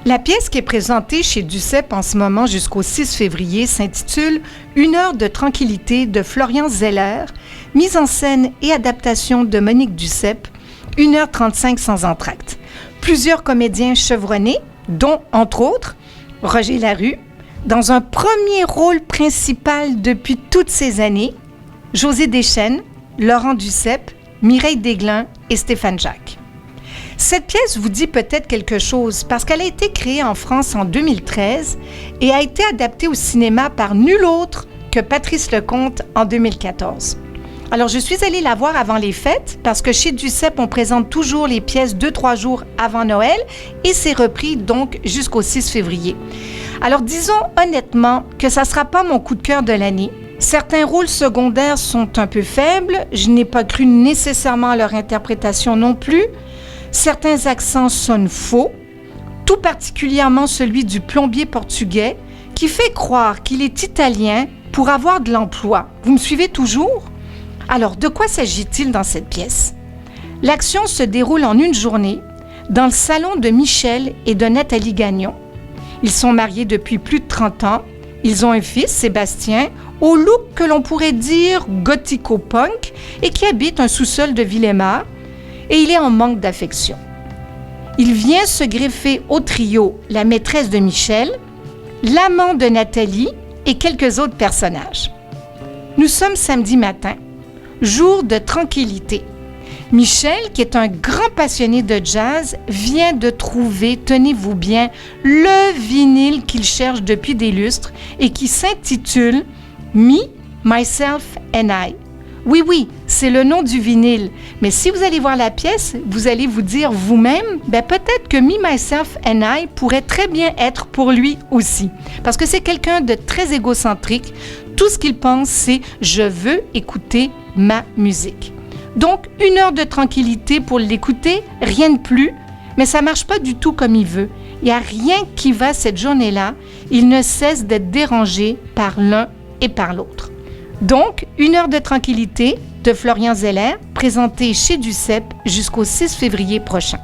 La pièce qui est présentée chez Duceppe en ce moment jusqu'au 6 février s'intitule « Une heure de tranquillité » de Florian Zeller, mise en scène et adaptation de Monique Duceppe, 1h35 sans entracte. Plusieurs comédiens chevronnés, dont, entre autres, Roger Larue, dans un premier rôle principal depuis toutes ces années, José Deschênes, Laurent Duceppe, Mireille Desglin et Stéphane Jacques. Cette pièce vous dit peut-être quelque chose parce qu'elle a été créée en France en 2013 et a été adaptée au cinéma par nul autre que Patrice Lecomte en 2014. Alors, je suis allée la voir avant les fêtes parce que chez Duceppe, on présente toujours les pièces 2-3 jours avant Noël et c'est repris donc jusqu'au 6 février. Alors, disons honnêtement que ça ne sera pas mon coup de cœur de l'année. Certains rôles secondaires sont un peu faibles, je n'ai pas cru nécessairement à leur interprétation non plus. Certains accents sonnent faux, tout particulièrement celui du plombier portugais qui fait croire qu'il est italien pour avoir de l'emploi. Vous me suivez toujours? Alors, de quoi s'agit-il dans cette pièce? L'action se déroule en une journée dans le salon de Michel et de Nathalie Gagnon. Ils sont mariés depuis plus de 30 ans. Ils ont un fils, Sébastien, au look que l'on pourrait dire gothico-punk et qui habite un sous-sol de Villemar. Et il est en manque d'affection. Il vient se greffer au trio la maîtresse de Michel, l'amant de Nathalie et quelques autres personnages. Nous sommes samedi matin, jour de tranquillité. Michel, qui est un grand passionné de jazz, vient de trouver, tenez-vous bien, le vinyle qu'il cherche depuis des lustres et qui s'intitule « Me, Myself and I ». Oui, c'est le nom du vinyle. Mais si vous allez voir la pièce, vous allez vous dire vous-même, peut-être que Me, Myself and I pourrait très bien être pour lui aussi. Parce que c'est quelqu'un de très égocentrique. Tout ce qu'il pense, c'est « je veux écouter ma musique ». Donc, 1 heure de tranquillité pour l'écouter, rien de plus. Mais ça ne marche pas du tout comme il veut. Il n'y a rien qui va cette journée-là. Il ne cesse d'être dérangé par l'un et par l'autre. Donc, 1 heure de tranquillité de Florian Zeller, présenté chez Duceppe jusqu'au 6 février prochain.